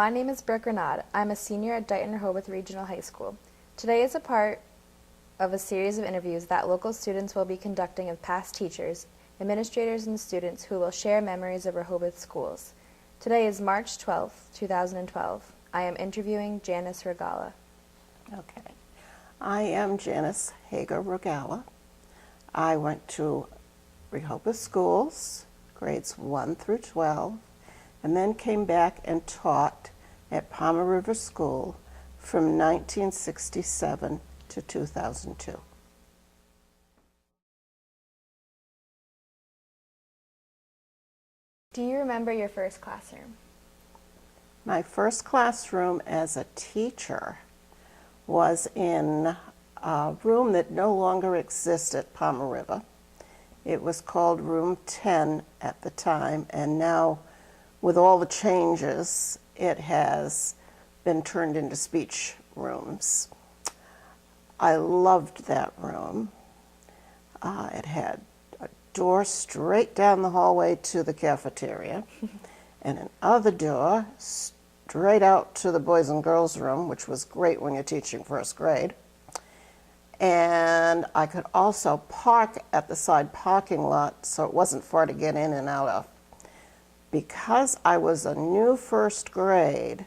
My name is Brooke Renaud. I'm a senior at Rehoboth Regional High School. Today is a part of a series of interviews that local students will be conducting of past teachers, administrators, and students who will share memories of Rehoboth schools. Today is March 12th, 2012. I am interviewing Janice Rogala. Okay. I am Janice Rogala. I went to Rehoboth schools, grades 1 through 12, and then came back and taught at Palmer River School from 1967 to 2002. Do you remember your first classroom? My first classroom as a teacher was in a room that no longer exists at Palmer River. It was called Room 10 at the time, and now with all the changes, it has been turned into speech rooms. I loved that room. It had a door straight down the hallway to the cafeteria and another door straight out to the boys and girls room, which was great when you're teaching first grade. And I could also park at the side parking lot, so it wasn't far to get in and out of. Because I was a new first grade,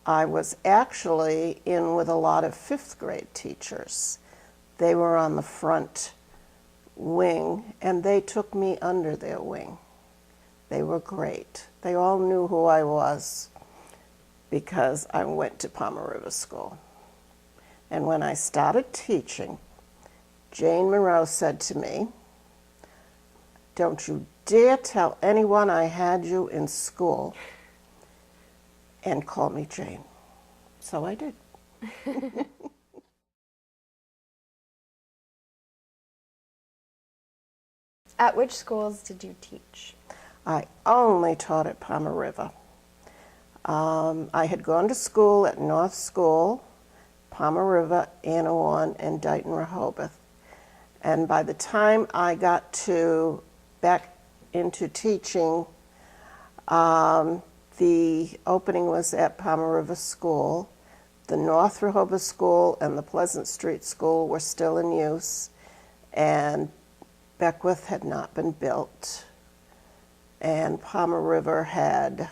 I was actually in with a lot of fifth grade teachers. They were on the front wing, and they took me under their wing. They were great. They all knew who I was because I went to Palmer River School. And when I started teaching, Jane Monroe said to me, "Don't you dare tell anyone I had you in school, and call me Jane." So I did. At which schools did you teach? I only taught at Palmer River. I had gone to school at North School, Palmer River, Anawan, and Dighton Rehoboth. And by the time I got back into teaching, the opening was at Palmer River School. The North Rehoboth School and the Pleasant Street School were still in use, and Beckwith had not been built. And Palmer River had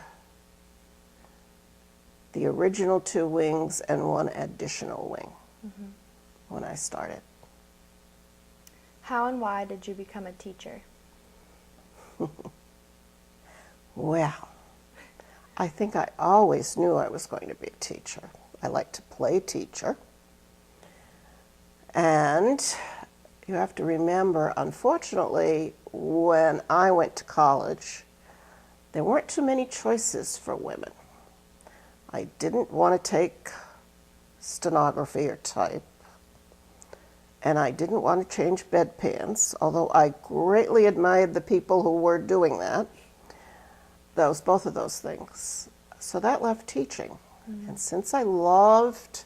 the original 2 wings and 1 additional wing when I started. How and why did you become a teacher? Well, I think I always knew I was going to be a teacher. I like to play teacher. And you have to remember, unfortunately, when I went to college, there weren't too many choices for women. I didn't want to take stenography or type, and I didn't want to change bedpans, although I greatly admired the people who were doing that, both of those things. So that left teaching. And since I loved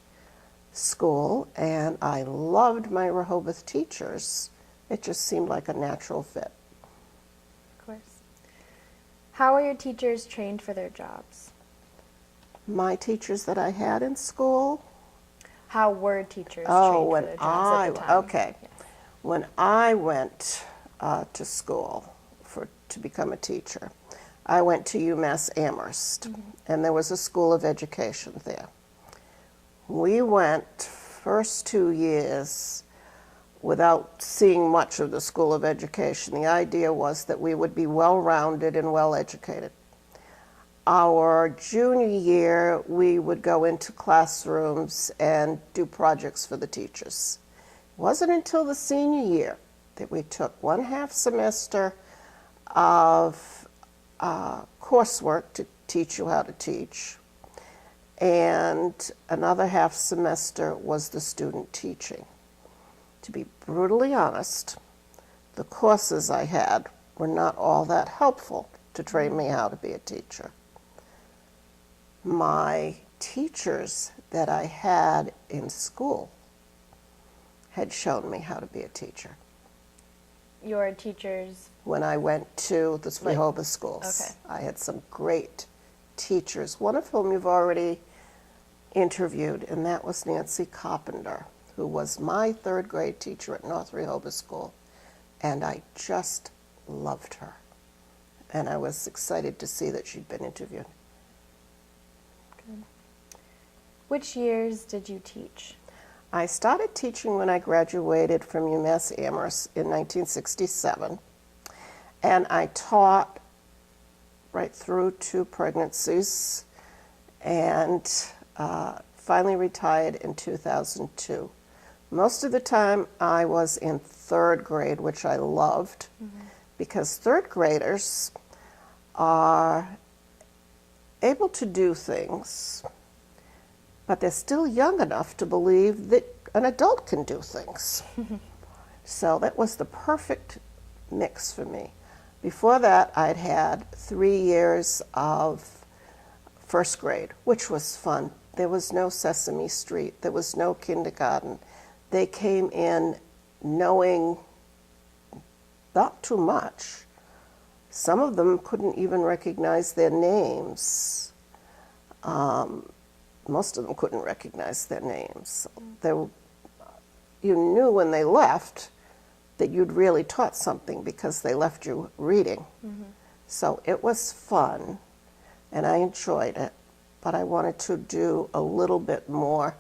school and I loved my Rehoboth teachers, it just seemed like a natural fit. Of course. How are your teachers trained for their jobs? My teachers that I had in school? How were teachers trained for their jobs at the time? Okay. Yes. When I went to school to become a teacher, I went to UMass Amherst, and there was a school of education there. We went first 2 years without seeing much of the school of education. The idea was that we would be well-rounded and well-educated. Our junior year, we would go into classrooms and do projects for the teachers. It wasn't until the senior year that we took 1/2 semester of coursework to teach you how to teach, and another 1/2 semester was the student teaching. To be brutally honest, the courses I had were not all that helpful to train me how to be a teacher. My teachers that I had in school had shown me how to be a teacher. Your teachers? When I went to the Rehoboth schools. Okay. I had some great teachers, one of whom you've already interviewed, and that was Nancy Carpenter, who was my third grade teacher at North Rehoboth School, and I just loved her. And I was excited to see that she'd been interviewed. Good. Which years did you teach? I started teaching when I graduated from UMass Amherst in 1967, and I taught right through 2 pregnancies, and finally retired in 2002. Most of the time I was in 3rd grade, which I loved, because 3rd graders are able to do things, but they're still young enough to believe that an adult can do things. So that was the perfect mix for me. Before that, I'd had 3 years of 1st grade, which was fun. There was no Sesame Street. There was no kindergarten. They came in knowing not too much. Some of them couldn't even recognize their names. Most of them couldn't recognize their names. You knew when they left that you'd really taught something because they left you reading. So it was fun, and I enjoyed it, but I wanted to do a little bit more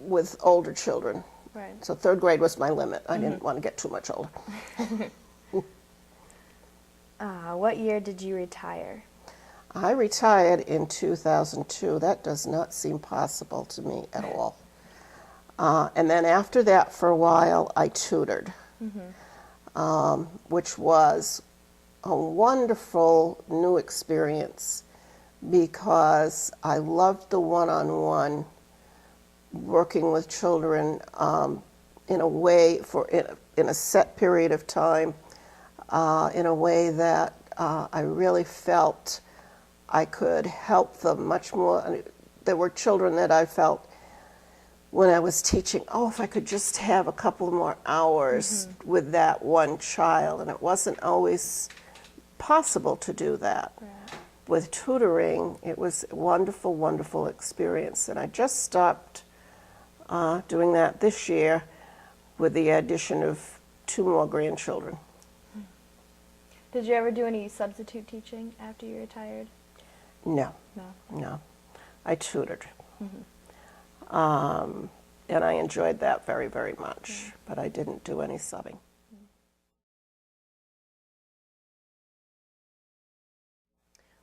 with older children. Right. So 3rd grade was my limit. I didn't want to get too much older. What year did you retire? I retired in 2002. That does not seem possible to me at all. And then after that, for a while, I tutored, which was a wonderful new experience because I loved the one-on-one working with children in a way in a set period of time, in a way that I really felt I could help them much more. There were children that I felt when I was teaching, oh, if I could just have a couple more hours with that one child, and it wasn't always possible to do that. Right. With tutoring, it was a wonderful, wonderful experience, and I just stopped doing that this year with the addition of 2 more grandchildren. Did you ever do any substitute teaching after you retired? No. No. I tutored. And I enjoyed that very, very much, but I didn't do any subbing.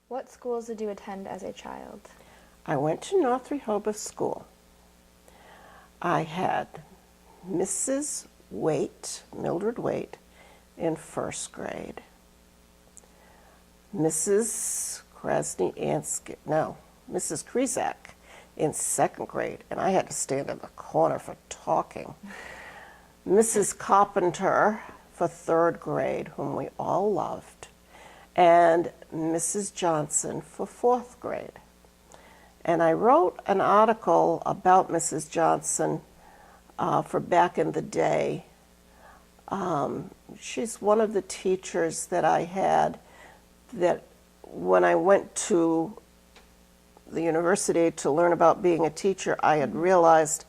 What schools did you attend as a child? I went to North Rehoboth School. I had Mrs. Waite, Mildred Waite, in 1st grade. Mrs. Mrs. Krizak in 2nd grade, and I had to stand in the corner for talking. Mrs. Carpenter for 3rd grade, whom we all loved, and Mrs. Johnson for 4th grade. And I wrote an article about Mrs. Johnson for back in the day. She's one of the teachers that I had that when I went to the university to learn about being a teacher, I had realized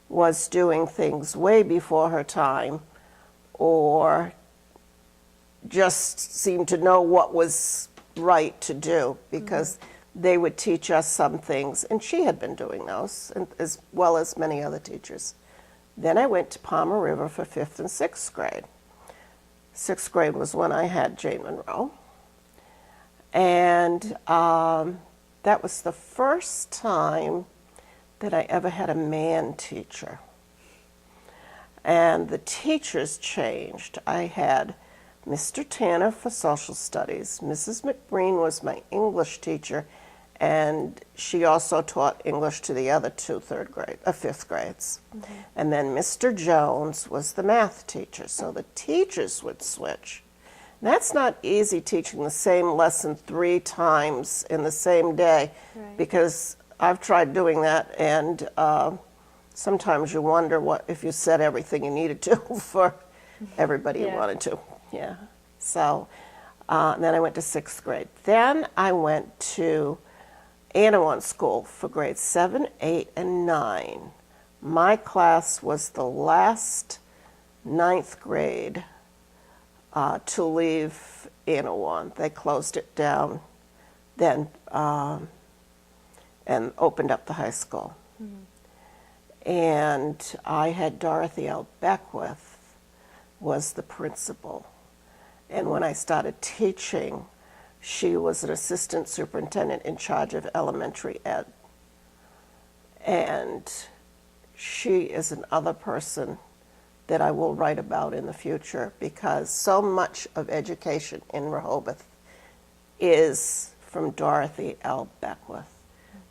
was doing things way before her time, or just seemed to know what was right to do, because they would teach us some things, and she had been doing those, and as well as many other teachers. Then I went to Palmer River for 5th and 6th grade. 6th grade was when I had Jane Monroe, and that was the first time that I ever had a man teacher. And the teachers changed. I had Mr. Tanner for social studies. Mrs. McBreen was my English teacher, and she also taught English to the other 2 5th grades. And then Mr. Jones was the math teacher, so the teachers would switch. That's not easy, teaching the same lesson 3 times in the same day, because I've tried doing that, and sometimes you wonder what if you said everything you needed to for everybody you wanted to. Yeah. So And then I went to 6th grade. Then I went to Anawan School for grades 7, 8, and 9. My class was the last 9th grade to leave Anawan. They closed it down then and opened up the high school. And I had Dorothy L. Beckwith was the principal. And when I started teaching, she was an assistant superintendent in charge of elementary ed. And she is another person that I will write about in the future, because so much of education in Rehoboth is from Dorothy L. Beckwith.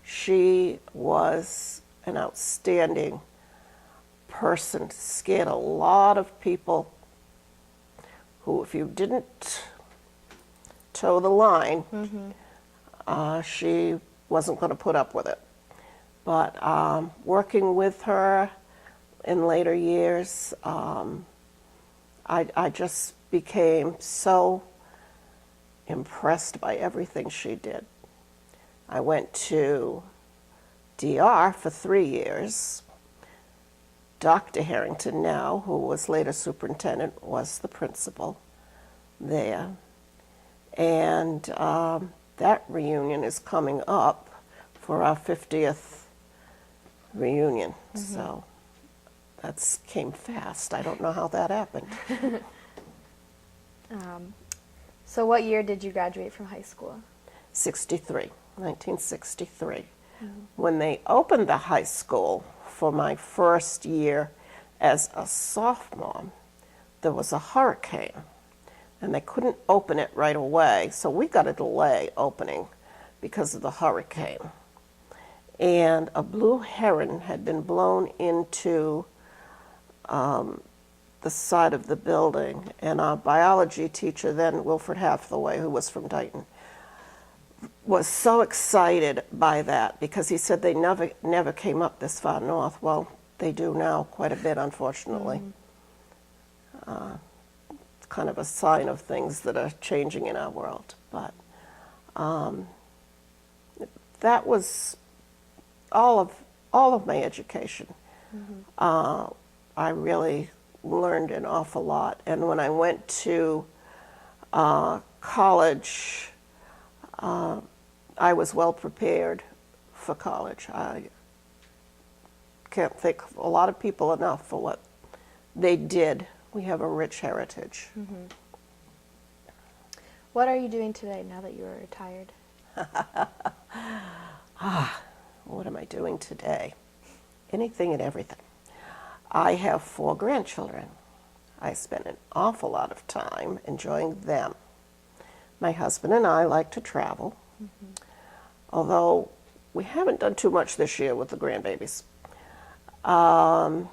She was an outstanding person, scared a lot of people who, if you didn't toe the line, she wasn't going to put up with it. But working with her in later years, I just became so impressed by everything she did. I went to DR for 3 years. Dr. Harrington now, who was later superintendent, was the principal there. And that reunion is coming up for our 50th reunion. So that came fast. I don't know how that happened. So what year did you graduate from high school? 1963. When they opened the high school for my first year as a sophomore, there was a hurricane, and they couldn't open it right away, so we got a delay opening because of the hurricane. And a blue heron had been blown into the side of the building, and our biology teacher then, Wilfred Hathaway, who was from Dighton, was so excited by that because he said they never came up this far north. Well, they do now quite a bit, unfortunately. It's kind of a sign of things that are changing in our world. But that was all of my education. I really learned an awful lot. And when I went to college, I was well prepared for college. I can't thank a lot of people enough for what they did. We have a rich heritage. What are you doing today now that you are retired? What am I doing today? Anything and everything. I have 4 grandchildren. I spend an awful lot of time enjoying them. My husband and I like to travel, although we haven't done too much this year with the grandbabies. I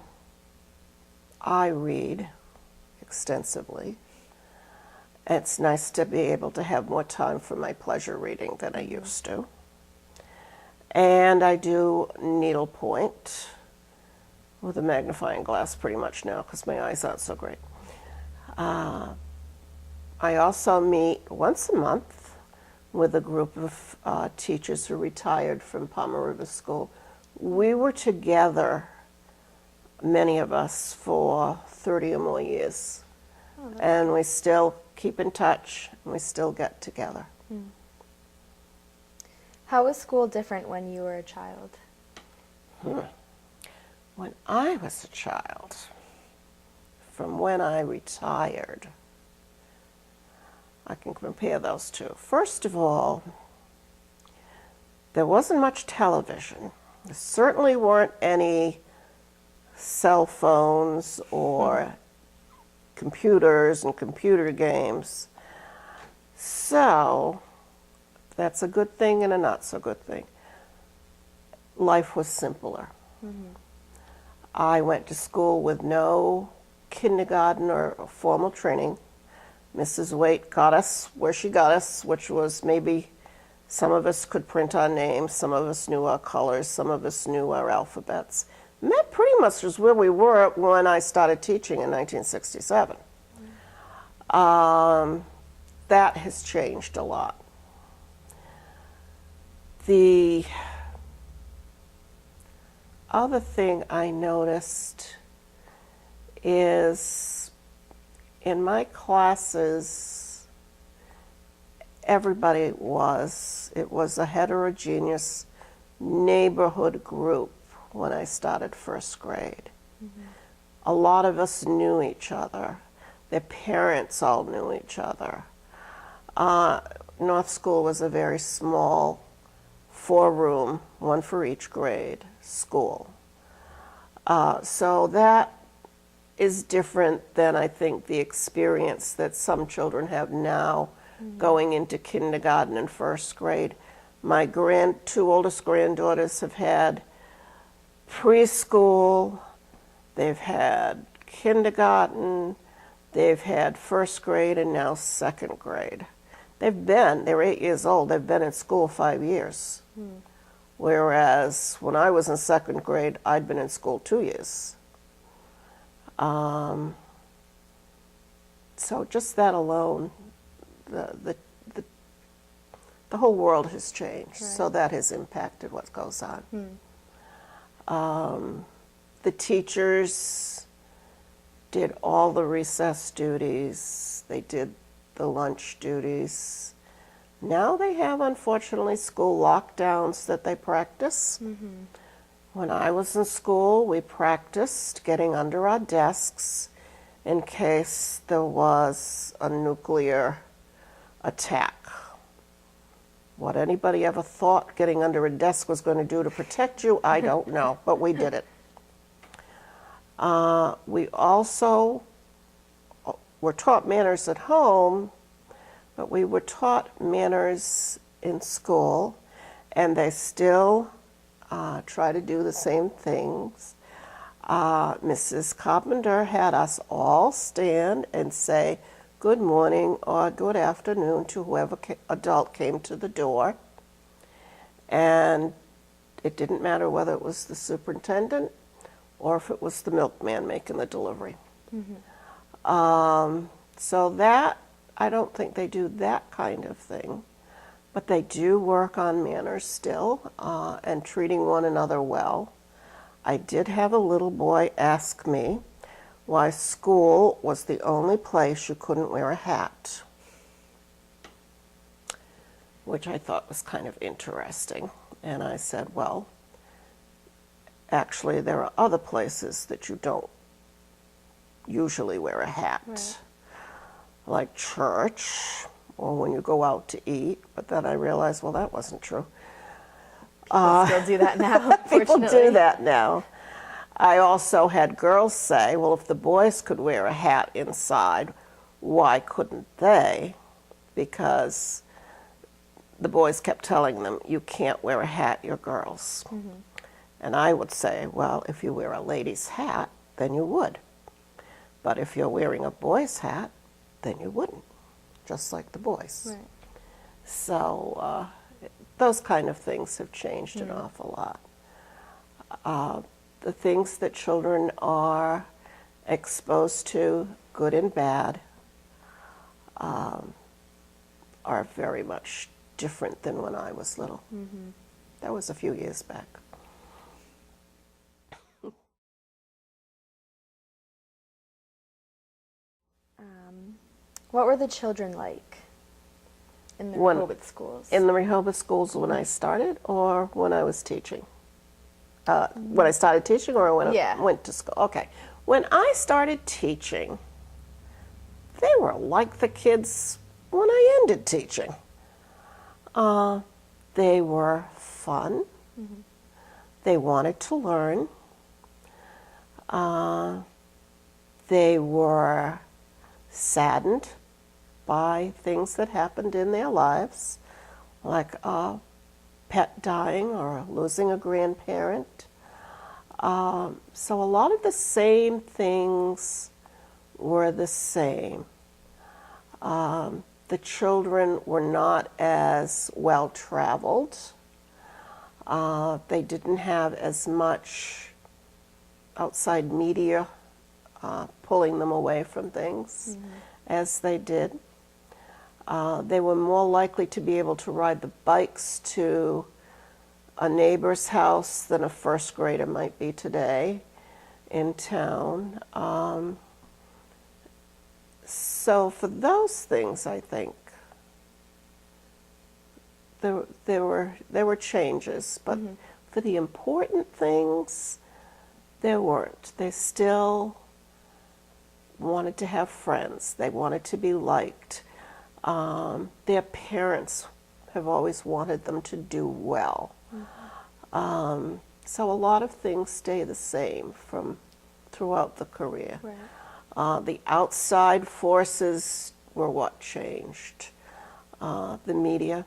read extensively. It's nice to be able to have more time for my pleasure reading than I used to. And I do needlepoint with a magnifying glass pretty much now because my eyes aren't so great. I also meet once a month with a group of teachers who retired from Palmer River School. We were together, many of us, for 30 or more years. And we still keep in touch, and we still get together. How was school different when you were a child? When I was a child, from when I retired, I can compare those two. First of all, there wasn't much television. There certainly weren't any cell phones or computers and computer games. So that's a good thing and a not so good thing. Life was simpler. I went to school with no kindergarten or formal training. Mrs. Waite got us where she got us, which was maybe some of us could print our names, some of us knew our colors, some of us knew our alphabets. And that pretty much was where we were when I started teaching in 1967. that has changed a lot. The other thing I noticed is in my classes, everybody it was a heterogeneous neighborhood group when I started first grade. Mm-hmm. A lot of us knew each other. Their parents all knew each other. North School was a very small 4-room, one for each grade, school. So that is different than I think the experience that some children have now going into kindergarten and first grade. My two oldest granddaughters have had preschool, they've had kindergarten, they've had first grade, and now second grade. They're 8 years old, they've been in school 5 years. Whereas when I was in second grade, I'd been in school 2 years. So just that alone, the whole world has changed. Right. So that has impacted what goes on. The teachers did all the recess duties. They did the lunch duties. Now they have, unfortunately, school lockdowns that they practice. Mm-hmm. When I was in school, we practiced getting under our desks in case there was a nuclear attack. What anybody ever thought getting under a desk was going to do to protect you, I don't know, but we did it. We also were taught manners at home, but we were taught manners in school, and they still try to do the same things. Mrs. Carpenter had us all stand and say good morning or good afternoon to whoever adult came to the door. And it didn't matter whether it was the superintendent or if it was the milkman making the delivery. Mm-hmm. So that, I don't think they do that kind of thing. But they do work on manners still and treating one another well. I did have a little boy ask me why school was the only place you couldn't wear a hat, which I thought was kind of interesting. And I said, well, actually there are other places that you don't usually wear a hat, right, like church or when you go out to eat. But then I realized, well, that wasn't true. People still do that now, People do that now. I also had girls say, well, if the boys could wear a hat inside, why couldn't they? Because the boys kept telling them, you can't wear a hat, you're girls. Mm-hmm. And I would say, well, if you wear a lady's hat, then you would. But if you're wearing a boy's hat, then you wouldn't, just like the boys. Right. So those kind of things have changed an awful lot. The things that children are exposed to, good and bad, are very much different than when I was little. Mm-hmm. That was a few years back. What were the children like in the Rehoboth schools? In the Rehoboth schools when I started or when I was teaching? When I started teaching or when I went to school? Okay. When I started teaching, they were like the kids when I ended teaching. They were fun. Mm-hmm. They wanted to learn. They were saddened by things that happened in their lives, like a pet dying or losing a grandparent. So a lot of the same things were the same. The children were not as well traveled. They didn't have as much outside media pulling them away from things as they did. They were more likely to be able to ride the bikes to a neighbor's house than a first grader might be today in town. So for those things, I think there were changes, but for the important things, there weren't. They still wanted to have friends. They wanted to be liked. Their parents have always wanted them to do well. So a lot of things stay the same from throughout the career. Right. The outside forces were what changed. The media,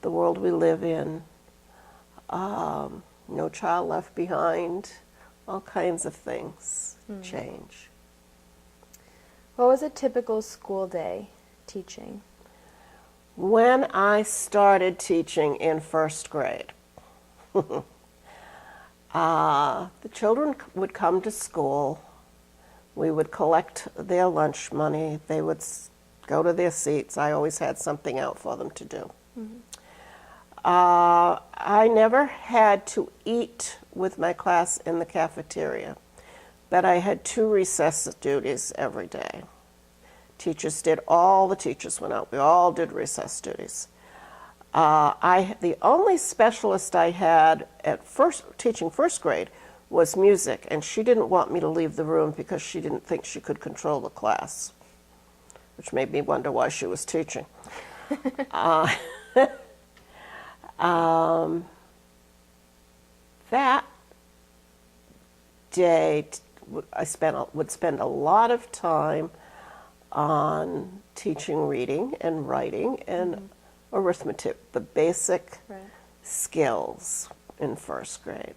the world we live in, No Child Left Behind, all kinds of things change. What was a typical school day teaching? When I started teaching in first grade, the children would come to school. We would collect their lunch money. They would go to their seats. I always had something out for them to do. I never had to eat with my class in the cafeteria, but I had 2 recess duties every day. All the teachers went out. We all did recess duties. The only specialist I had at teaching first grade was music, and she didn't want me to leave the room because she didn't think she could control the class, which made me wonder why she was teaching. That day, I would spend a lot of time on teaching reading and writing and arithmetic, the basic skills in first grade.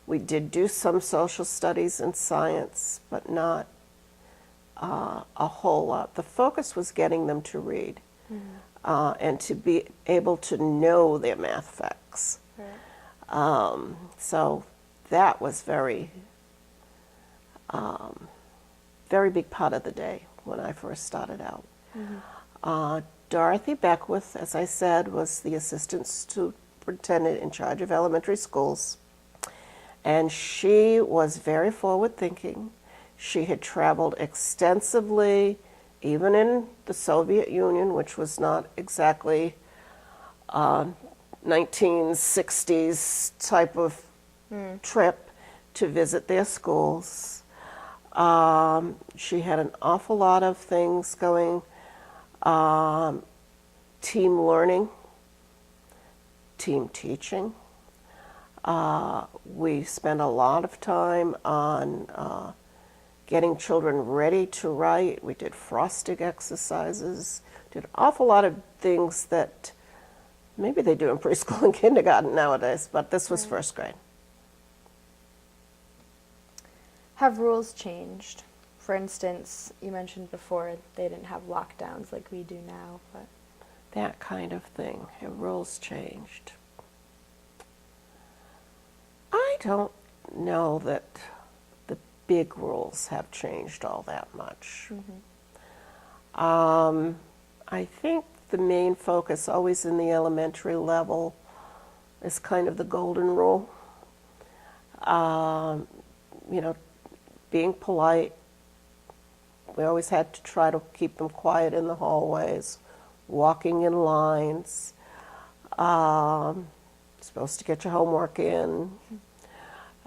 We did do some social studies and science, but not a whole lot. The focus was getting them to read and to be able to know their math facts. So that was very big part of the day when I first started out. Dorothy Beckwith, as I said, was the assistant superintendent in charge of elementary schools. And she was very forward-thinking. She had traveled extensively, even in the Soviet Union, which was not exactly 1960s type of trip, to visit their schools. She had an awful lot of things going, team learning, team teaching. We spent a lot of time on getting children ready to write. We did frosting exercises, did an awful lot of things that maybe they do in preschool and kindergarten nowadays, but this was first grade. Have rules changed? For instance, you mentioned before they didn't have lockdowns like we do now, but that kind of thing. Have rules changed? I don't know that the big rules have changed all that much. I think the main focus always in the elementary level is kind of the golden rule. You know, being polite. We always had to try to keep them quiet in the hallways, walking in lines, supposed to get your homework in,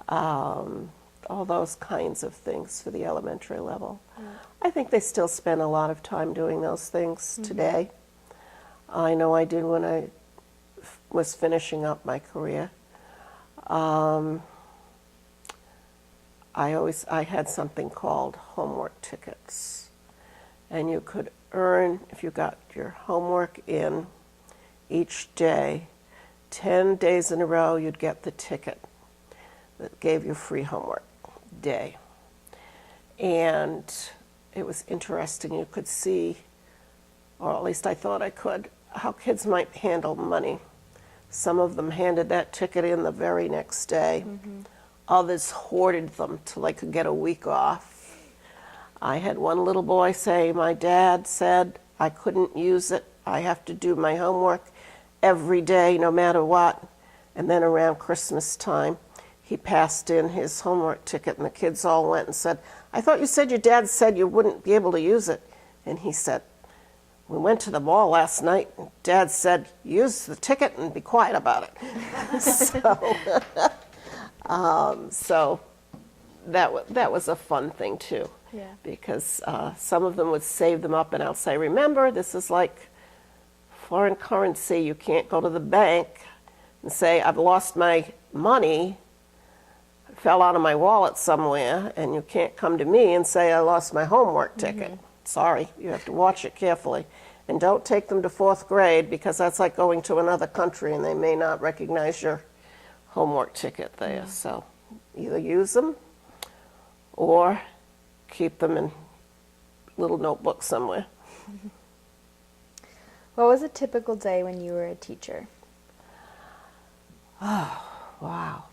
all those kinds of things for the elementary level. I think they still spend a lot of time doing those things today. I know I did when I was finishing up my career. I had something called homework tickets, and you could earn, if you got your homework in each day, 10 days in a row, you'd get the ticket that gave you free homework day. And it was interesting. You could see, or at least I thought I could, how kids might handle money. Some of them handed that ticket in the very next day. Others hoarded them till they could get a week off. I had one little boy say, my dad said, I couldn't use it. I have to do my homework every day, no matter what. And then around Christmas time, he passed in his homework ticket, and the kids all went and said, "I thought you said your dad said you wouldn't be able to use it." And he said, "We went to the mall last night, and Dad said, use the ticket and be quiet about it." So that was a fun thing, too. Yeah. Because some of them would save them up, and I'll say, "Remember, this is like foreign currency. You can't go to the bank and say, I've lost my money, it fell out of my wallet somewhere, and you can't come to me and say, I lost my homework ticket. Sorry, you have to watch it carefully. And don't take them to 4th grade, because that's like going to another country and they may not recognize your homework ticket there. So either use them or keep them in little notebooks somewhere. What was a typical day when you were a teacher? Oh, wow.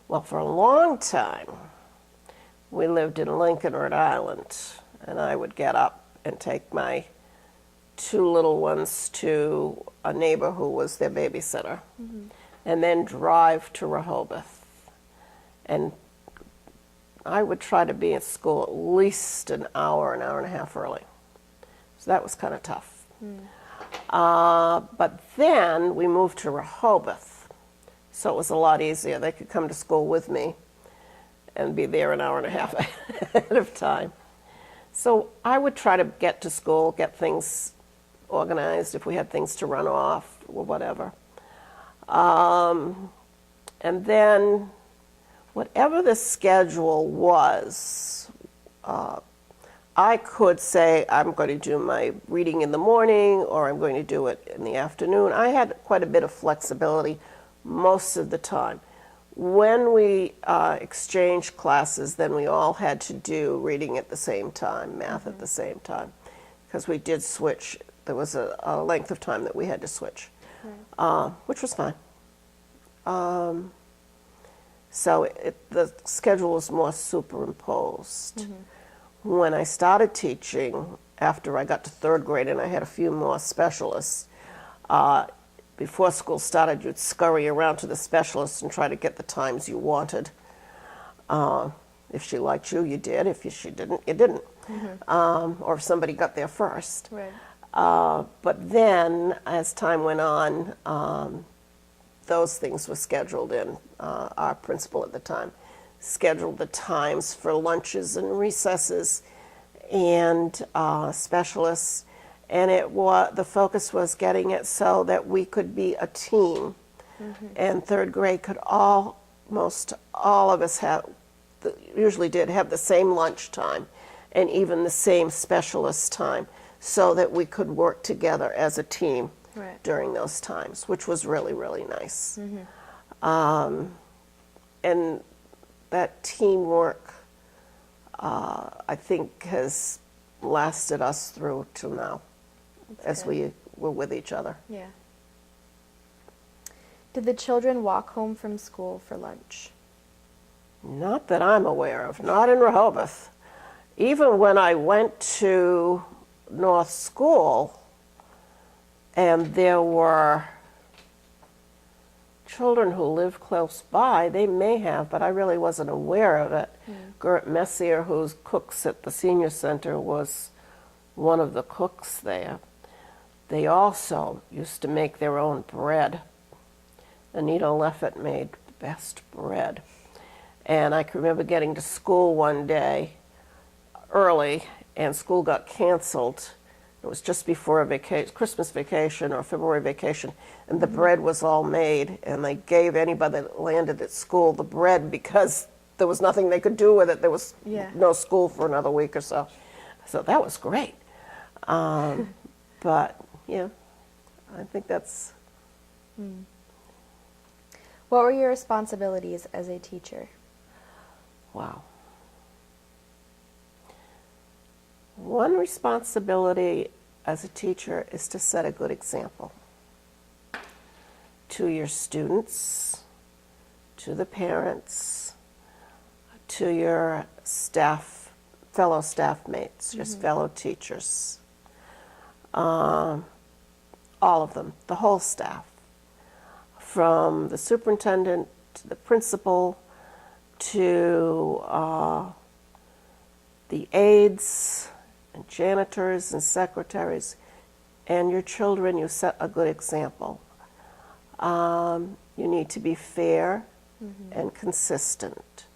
Well, for a long time, we lived in Lincoln, Rhode Island, and I would get up and take my 2 little ones to a neighbor who was their babysitter, and then drive to Rehoboth. And I would try to be at school at least an hour and a half early. So that was kind of tough. But then we moved to Rehoboth, so it was a lot easier. They could come to school with me and be there an hour and a half ahead of time. So I would try to get to school, get things organized if we had things to run off or whatever. And then whatever the schedule was, I could say I'm going to do my reading in the morning or I'm going to do it in the afternoon. I had quite a bit of flexibility most of the time. When we exchanged classes, then we all had to do reading at the same time, math at the same time, because we did switch. There was a length of time that we had to switch, which was fine. So the schedule was more superimposed. When I started teaching, after I got to 3rd grade and I had a few more specialists, before school started, you'd scurry around to the specialist and try to get the times you wanted. If she liked you, you did. If she didn't, you didn't. Or if somebody got there first. Right. But then, as time went on, those things were scheduled in. Our principal at the time scheduled the times for lunches and recesses and specialists, and the focus was getting it so that we could be a team. And 3rd grade could almost all of us usually did have the same lunch time and even the same specialist time, so that we could work together as a team during those times, which was really, really nice. And that teamwork, I think, has lasted us through till now. That's as we were with each other. Yeah. Did the children walk home from school for lunch? Not that I'm aware of, not in Rehoboth. Even when I went to North School and there were children who lived close by, they may have, but I really wasn't aware of it. Gert Messier, who cooks at the senior center, was one of the cooks there. They also used to make their own bread. Anita Leffett made the best bread. And I can remember getting to school one day early, and school got canceled. It was just before a Christmas vacation or February vacation, and the bread was all made, and they gave anybody that landed at school the bread because there was nothing they could do with it. There was no school for another week or so. So that was great. But, yeah, I think that's... What were your responsibilities as a teacher? Wow. One responsibility as a teacher is to set a good example to your students, to the parents, to your staff, fellow staff mates, your fellow teachers. all of them, the whole staff, from the superintendent to the principal to the aides and janitors and secretaries, and your children, you set a good example. You need to be fair and consistent.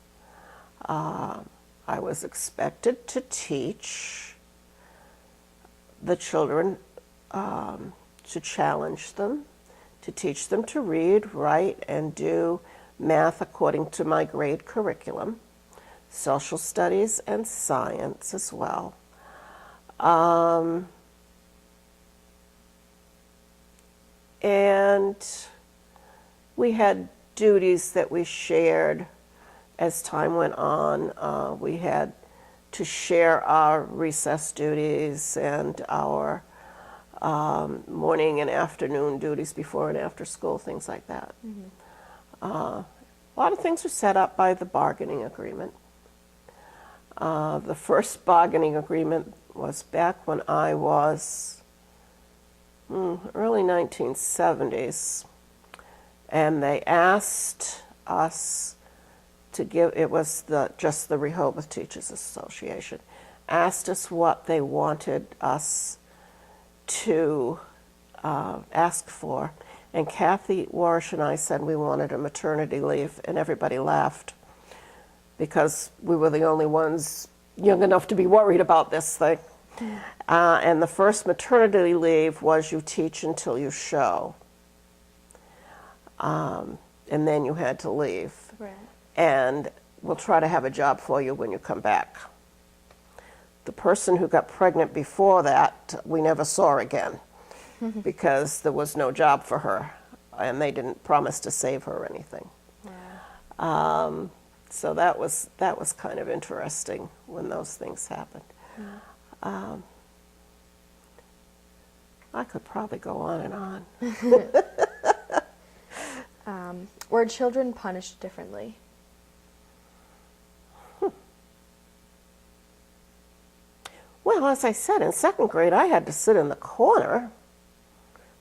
I was expected to teach the children, to challenge them, to teach them to read, write, and do math according to my grade curriculum, social studies and science as well. And we had duties that we shared as time went on. We had to share our recess duties and our morning and afternoon duties before and after school, things like that. A lot of things were set up by the bargaining agreement. The first bargaining agreement was back when I was early 1970s, and they asked us to give, it was just the Rehoboth Teachers Association, asked us what they wanted us to ask for, and Kathy Warish and I said we wanted a maternity leave, and everybody laughed because we were the only ones young enough to be worried about this thing. And the first maternity leave was you teach until you show, and then you had to leave. Right. And we'll try to have a job for you when you come back. The person who got pregnant before that, we never saw again because there was no job for her, and they didn't promise to save her or anything. Wow. So that was kind of interesting when those things happened. I could probably go on and on. Were children punished differently? Well, as I said, in second grade, I had to sit in the corner.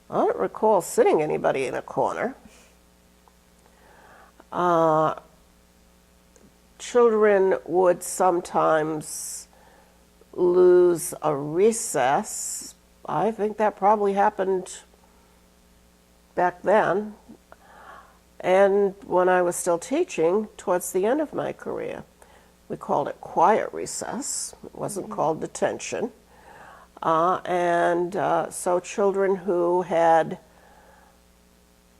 I don't recall sitting anybody in a corner. Children would sometimes lose a recess. I think that probably happened back then. And when I was still teaching, towards the end of my career, we called it quiet recess. It wasn't called detention. So children who had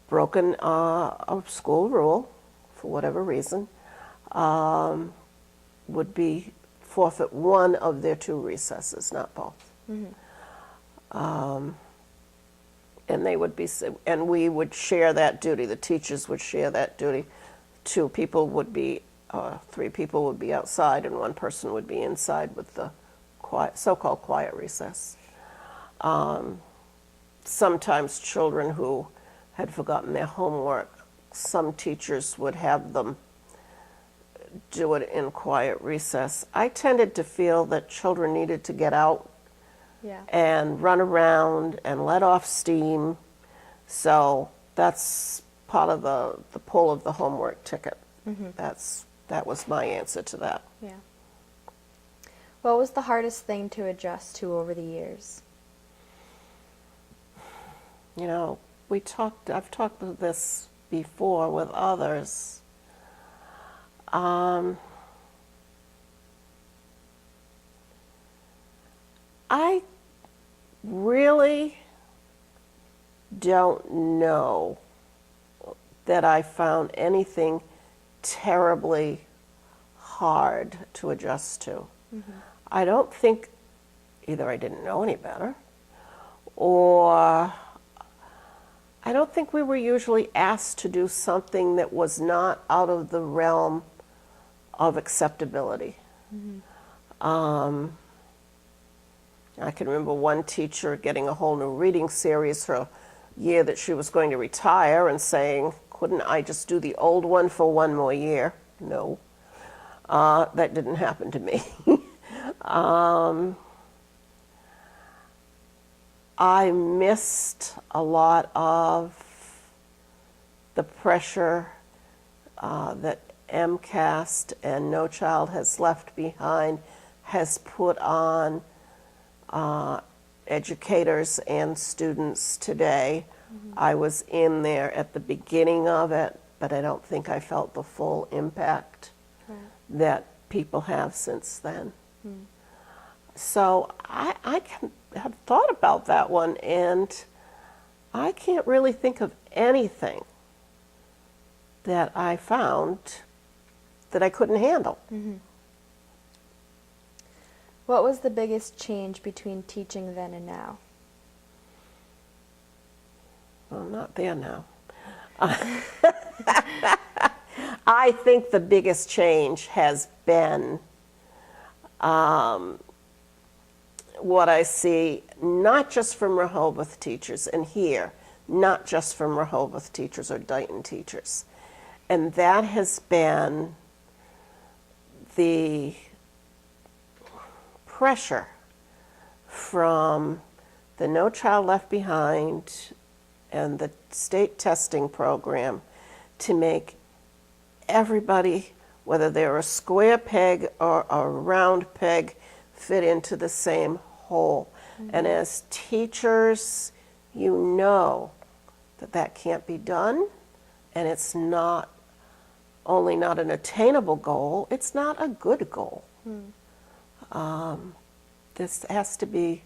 broken a school rule, for whatever reason, would be forfeit one of their two recesses, not both. And they would be, and we would share that duty. The teachers would share that duty. Two people would be, three people would be outside, and one person would be inside with the so-called quiet recess. Sometimes children who had forgotten their homework, some teachers would have them do it in quiet recess. I tended to feel that children needed to get out and run around and let off steam. So that's part of the pull of the homework ticket. That was my answer to that. Yeah. What was the hardest thing to adjust to over the years? You know, I've talked about this before with others. I really don't know that I found anything terribly hard to adjust to. I don't think either I didn't know any better, or I don't think we were usually asked to do something that was not out of the realm of acceptability. I can remember one teacher getting a whole new reading series for a year that she was going to retire and saying, couldn't I just do the old one for one more year? No, that didn't I missed a lot of the pressure that MCAST and No Child Has Left Behind has put on educators and students today. I was in there at the beginning of it, but I don't think I felt the full impact that people have since then. So I have thought about that one, and I can't really think of anything that I found that I couldn't handle. What was the biggest change between teaching then and now? Well, I'm not there now. I think the biggest change has been what I see, not just from Rehoboth teachers, and here, not just from Rehoboth teachers or Dighton teachers. And that has been the pressure from the No Child Left Behind and the state testing program to make everybody, whether they're a square peg or a round peg, fit into the same hole. And as teachers, you know that that can't be done, and it's not only not an attainable goal, it's not a good goal. This has to be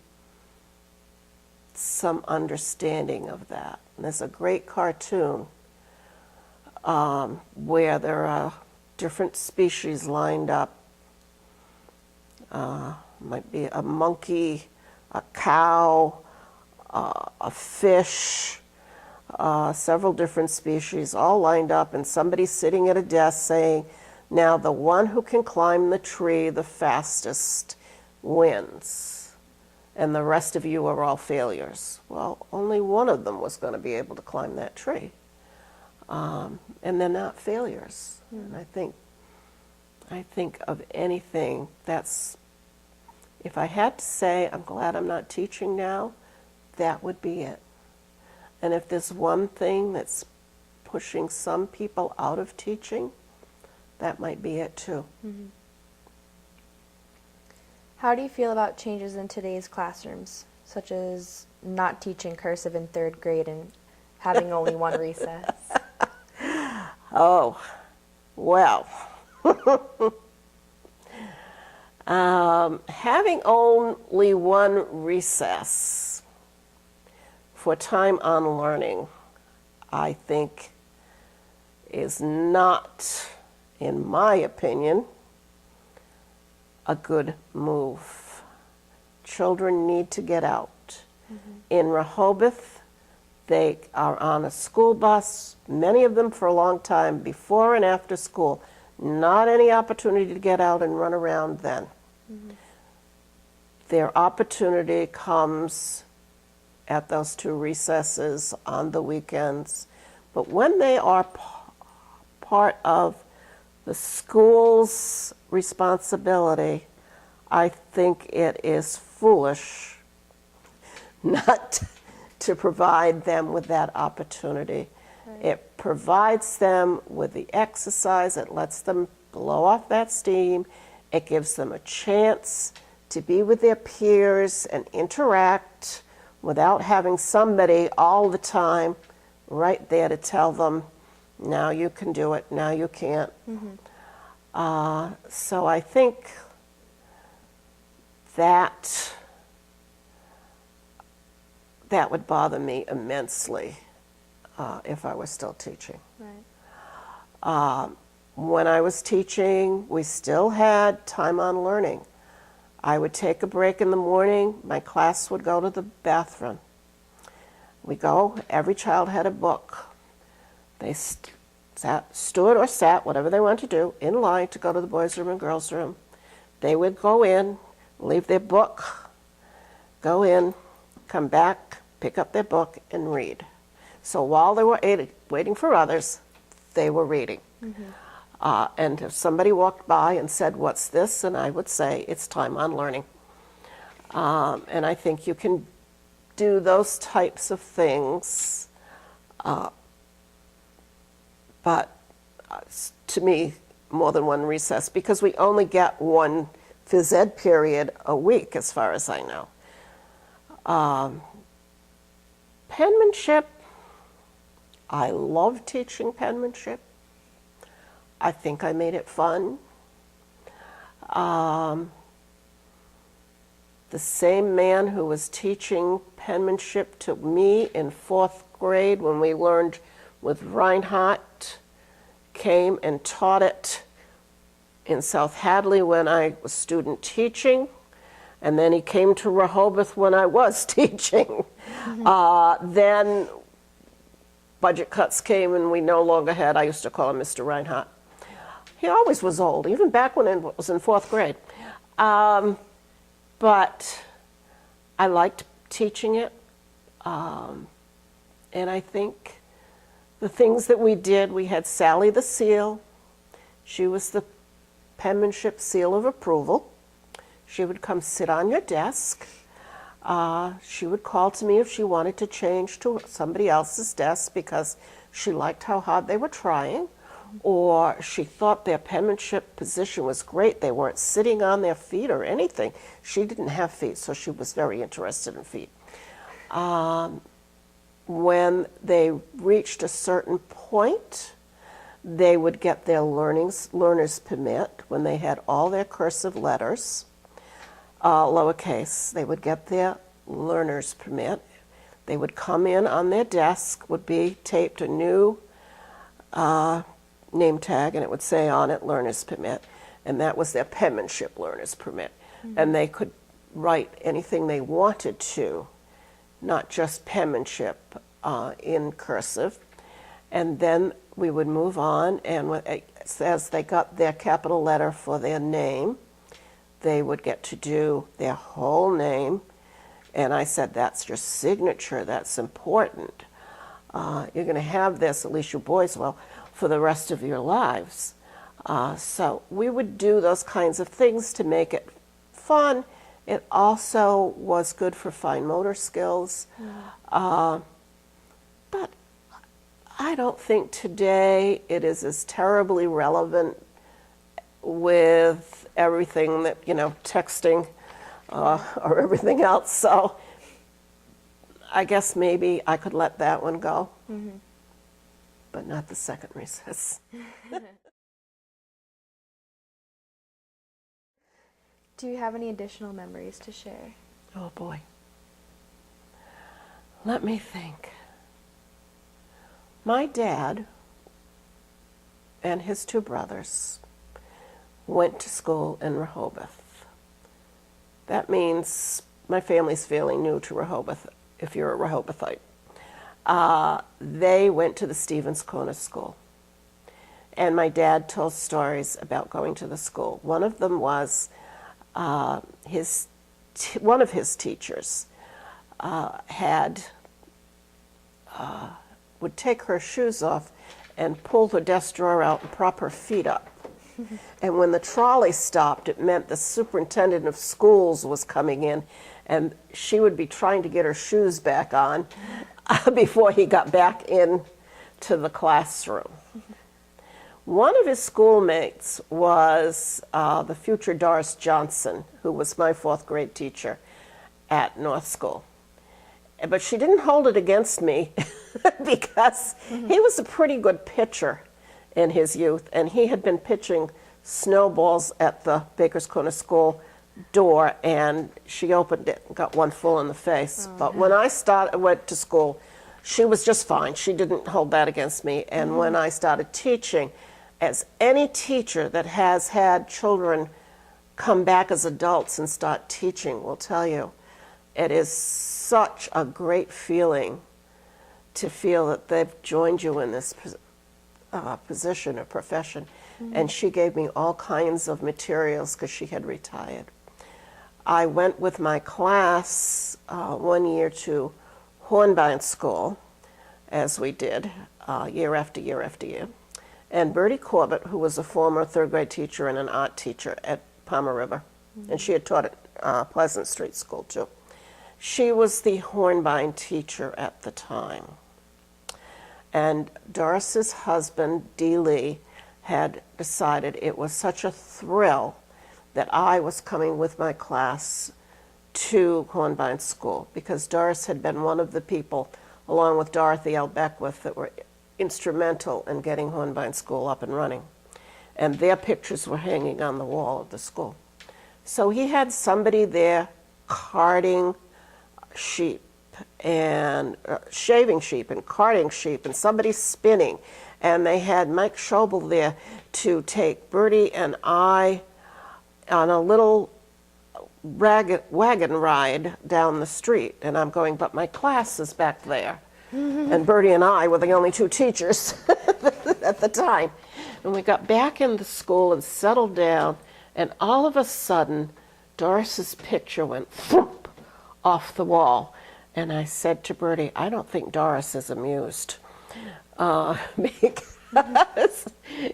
some understanding of that. And there's a great cartoon where there are different species lined up. Might be a monkey, a cow, a fish, several different species all lined up, and somebody sitting at a desk saying, now the one who can climb the tree the fastest wins, and the rest of you are all failures. Well, only one of them was going to be able to climb that tree. And they're not failures. And I think of anything that's, if I had to say, I'm glad I'm not teaching now, that would be it. And if there's one thing that's pushing some people out of teaching, that might be it too. How do you feel about changes in today's classrooms, such as not teaching cursive in 3rd grade and having only one recess? Oh, well. Having only one recess for time on learning, I think, is not, in my opinion, a good move. Children need to get out. In Rehoboth, they are on a school bus, many of them for a long time, before and after school. Not any opportunity to get out and run around then. Their opportunity comes at those 2 recesses on the weekends. But when they are part of the school's responsibility, I think it is foolish not to provide them with that opportunity. It provides them with the exercise, it lets them blow off that steam, it gives them a chance to be with their peers and interact without having somebody all the time right there to tell them, now you can do it, now you can't. So I think that would bother me immensely if I was still teaching. When I was teaching, we still had time on learning. I would take a break in the morning, my class would go to the bathroom. We go, every child had a book. They stood or sat, whatever they wanted to do, in line to go to the boys' room and girls' room. They would go in, leave their book, go in, come back, pick up their book, and read. So while they were waiting for others, they were reading. And if somebody walked by and said, what's this? And I would say, it's time on learning. And I think you can do those types of things, but to me, more than one recess, because we only get one phys ed period a week, as far as I know. Penmanship, I love teaching penmanship. I think I made it fun. The same man who was teaching penmanship to me in 4th grade when we learned with Renaud came and taught it in South Hadley when I was student teaching, and then he came to Rehoboth when I was teaching. Then budget cuts came and we no longer had, I used to call him Mr. Renaud. He always was old, even back when I was in 4th grade. But I liked teaching it, and I think the things that we did, we had Sally the Seal. She was the penmanship seal of approval. She would come sit on your desk. She would call to me if she wanted to change to somebody else's desk because she liked how hard they were trying, or she thought their penmanship position was great. They weren't sitting on their feet or anything. She didn't have feet, so she was very interested in feet. When they reached a certain point, they would get their learner's permit when they had all their cursive letters, lowercase. They would get their learner's permit. They would come in on their desk, would be taped a new name tag, and it would say on it learner's permit, and that was their penmanship learner's permit. And they could write anything they wanted to, not just penmanship, in cursive. And then we would move on, and as they got their capital letter for their name, they would get to do their whole name. And I said, that's your signature, that's important. You're going to have this, at least you boys will, for the rest of your lives. So we would do those kinds of things to make it fun. It also was good for fine motor skills. But I don't think today it is as terribly relevant with everything that, texting or everything else. So I guess maybe I could let that one go, but not the second recess. Do you have any additional memories to share? Oh boy. Let me think. My dad and his 2 brothers went to school in Rehoboth. That means my family's fairly new to Rehoboth, if you're a Rehobothite. They went to the Stevens Corner School. And my dad told stories about going to the school. One of them was one of his teachers would take her shoes off and pull the desk drawer out and prop her feet up. And when the trolley stopped, it meant the superintendent of schools was coming in, and she would be trying to get her shoes back on before he got back in to the classroom. One of his schoolmates was the future Doris Johnson, who was my 4th grade teacher at North School. But she didn't hold it against me because he was a pretty good pitcher in his youth, and he had been pitching snowballs at the Baker's Corner School door, and she opened it and got one full in the face. But when I went to school, she was just fine. She didn't hold that against me. And when I started teaching, as any teacher that has had children come back as adults and start teaching will tell you, it is such a great feeling to feel that they've joined you in this position or profession. And she gave me all kinds of materials because she had retired. I went with my class one year to Hornbein School, as we did year after year after year. And Bertie Corbett, who was a former 3rd grade teacher and an art teacher at Palmer River, and she had taught at Pleasant Street School too. She was the Hornbein teacher at the time. And Doris's husband, D. Lee, had decided it was such a thrill that I was coming with my class to Hornbein School, because Doris had been one of the people, along with Dorothy L. Beckwith, that were instrumental in getting Hornbein School up and running. And their pictures were hanging on the wall of the school. So he had somebody there carding sheep and shaving sheep and carding sheep, and somebody spinning. And they had Mike Schobel there to take Bertie and I on a little wagon ride down the street. And I'm going, but my class is back there. And Bertie and I were the only two teachers at the time. And we got back in the school and settled down, and all of a sudden, Doris's picture went thump off the wall. And I said to Bertie, I don't think Doris is amused. Because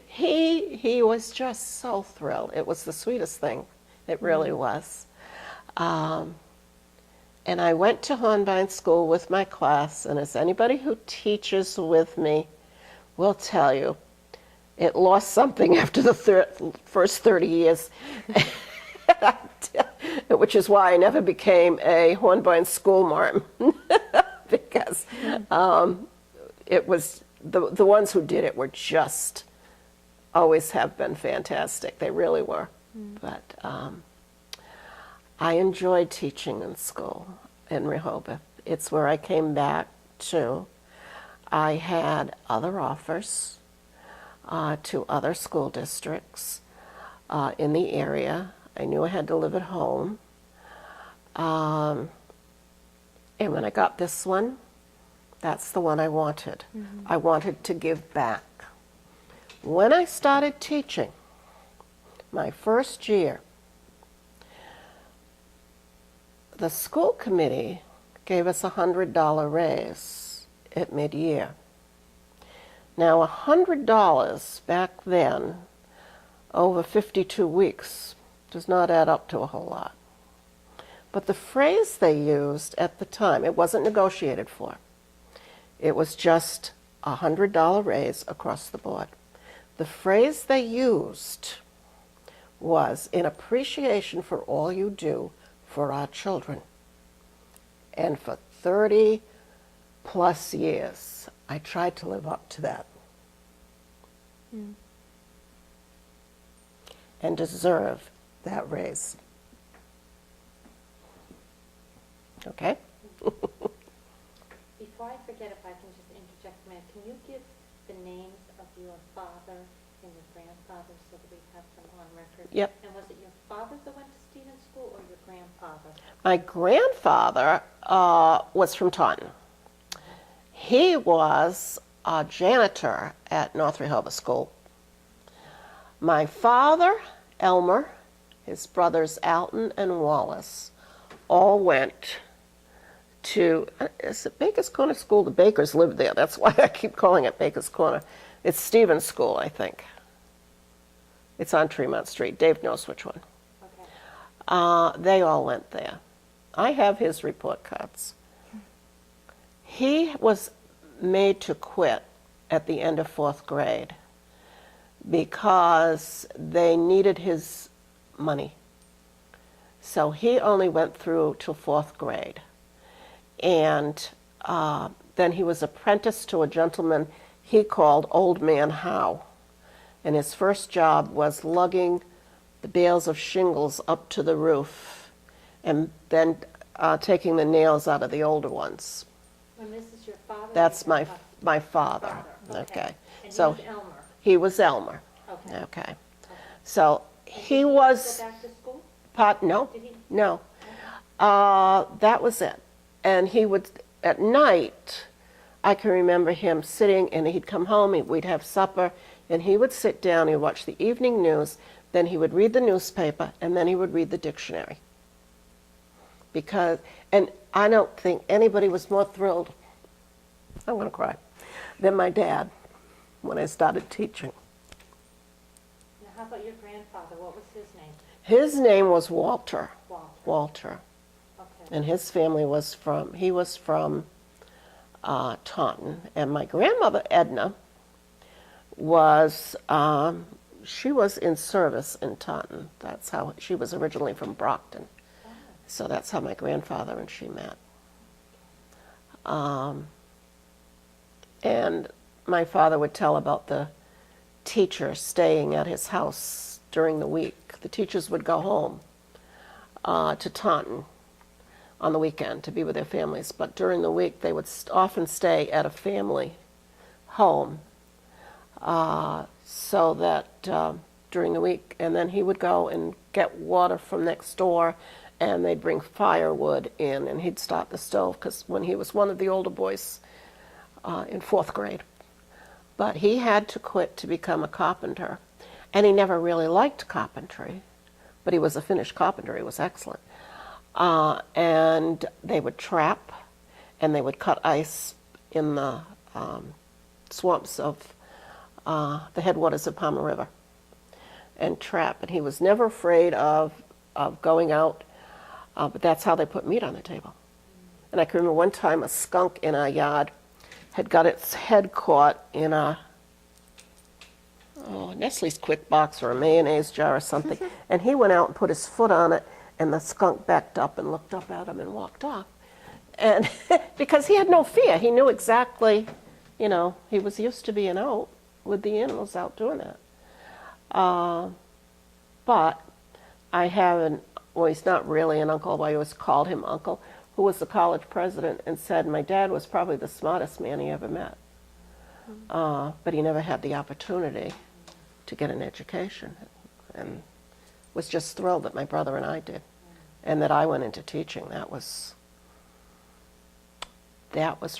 he was just so thrilled. It was the sweetest thing. It really was. And I went to Hornbein School with my class, and as anybody who teaches with me will tell you, it lost something after the first 30 years, which is why I never became a Hornbein school marm, because it was the ones who did it were just always have been fantastic. They really were. But I enjoyed teaching in school in Rehoboth. It's where I came back to. I had other offers to other school districts in the area. I knew I had to live at home. And when I got this one, that's the one I wanted. I wanted to give back. When I started teaching, my first year, the school committee gave us a $100 raise at mid-year. Now, $100 back then, over 52 weeks, does not add up to a whole lot. But the phrase they used at the time, it wasn't negotiated for. It was just a $100 raise across the board. The phrase they used was, in appreciation for all you do for our children. And for 30 plus years, I tried to live up to that. And deserve that raise. Okay? Before I forget, if I can just interject a minute, can you give the names of your father and your grandfather so that we have them on record? Yep. And was it your father that went to Stevens School or your grandfather? My grandfather was from Taunton. He was a janitor at North Rehoboth School. My father, Elmer, his brothers Alton and Wallace, all went to, is it Baker's Corner School? The Bakers lived there. That's why I keep calling it Baker's Corner. It's Stevens School, I think. It's on Tremont Street. Dave knows which one. Okay. They all went there. I have his report cards. He was made to quit at the end of 4th grade because they needed his money. So he only went through till 4th grade. And then he was apprenticed to a gentleman he called Old Man Howe. And his first job was lugging the bales of shingles up to the roof and then taking the nails out of the older ones. When this is your father? That's my father. Okay. And So he was Elmer? he was Elmer. Okay. Okay. So he Did was... he go back to school? No, Did he? no. That was it. And he would, at night, I can remember him sitting, and he'd come home, we'd have supper, and he would sit down, he'd watch the evening news, then he would read the newspaper, and then he would read the dictionary. Because, and I don't think anybody was more thrilled, I'm going to cry, than my dad when I started teaching. Now, how about your grandfather? What was his name? His name was Walter. Walter. Walter. Okay. And his family was from Taunton. And my grandmother, Edna, was, she was in service in Taunton. That's how, she was originally from Brockton. So that's how my grandfather and she met. And my father would tell about the teacher staying at his house during the week. The teachers would go home to Taunton on the weekend to be with their families, but during the week they would often stay at a family home, so that during the week, and then he would go and get water from next door, and they'd bring firewood in, and he'd start the stove, because when he was one of the older boys in 4th grade. But he had to quit to become a carpenter, and he never really liked carpentry, but he was a finished carpenter. He was excellent. And they would trap, and they would cut ice in the swamps of the headwaters of Palmer River and trap. And he was never afraid of going out, but that's how they put meat on the table. And I can remember one time a skunk in our yard had got its head caught in a Nestle's Quick Box or a mayonnaise jar or something, and he went out and put his foot on it, and the skunk backed up and looked up at him and walked off. And because he had no fear, he knew exactly, he was used to being out with the animals out doing that. But I have he's not really an uncle, but I always called him uncle, who was the college president, and said my dad was probably the smartest man he ever met. But he never had the opportunity to get an education, and was just thrilled that my brother and I did, and that I went into teaching. That was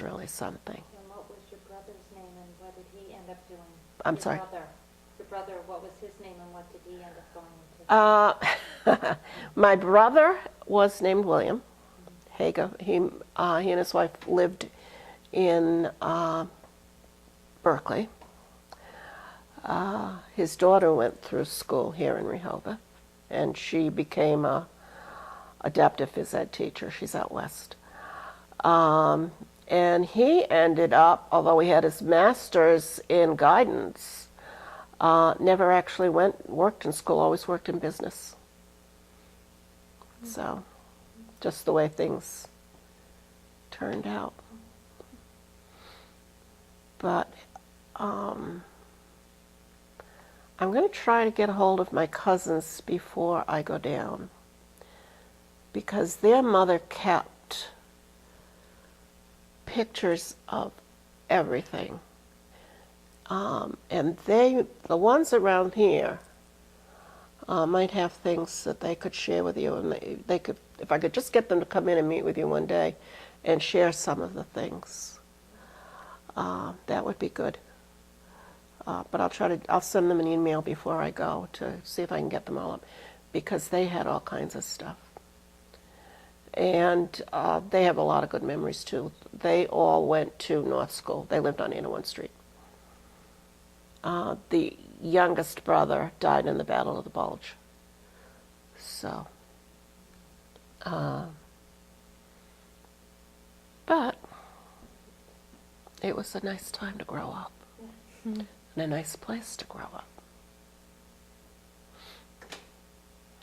really something. And what was your brother's name, and what did he end up doing? I'm sorry? Your brother, what was his name, and what did he end up going into? My brother was named William Hager. He and his wife lived in Berkeley. His daughter went through school here in Rehoboth, and she became a adaptive phys ed teacher. She's out west. And he ended up, although he had his master's in guidance, never actually worked in school, always worked in business. So, just the way things turned out. But I'm going to try to get a hold of my cousins before I go down, because their mother kept pictures of everything. And the ones around here might have things that they could share with you, and they could, if I could just get them to come in and meet with you one day and share some of the things, that would be good. But I'll send them an email before I go to see if I can get them all up, because they had all kinds of stuff. And they have a lot of good memories too. They all went to North School. They lived on 801 Street. The youngest brother died in the Battle of the Bulge. So, but it was a nice time to grow up. Mm-hmm. And a nice place to grow up.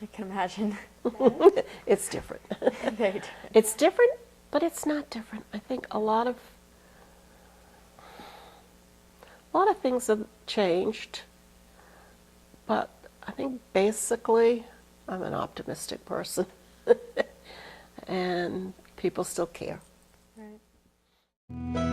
I can imagine. It's different. Very different. It's different, but it's not different. I think a lot of things have changed, but I think basically I'm an optimistic person, and people still care. Right.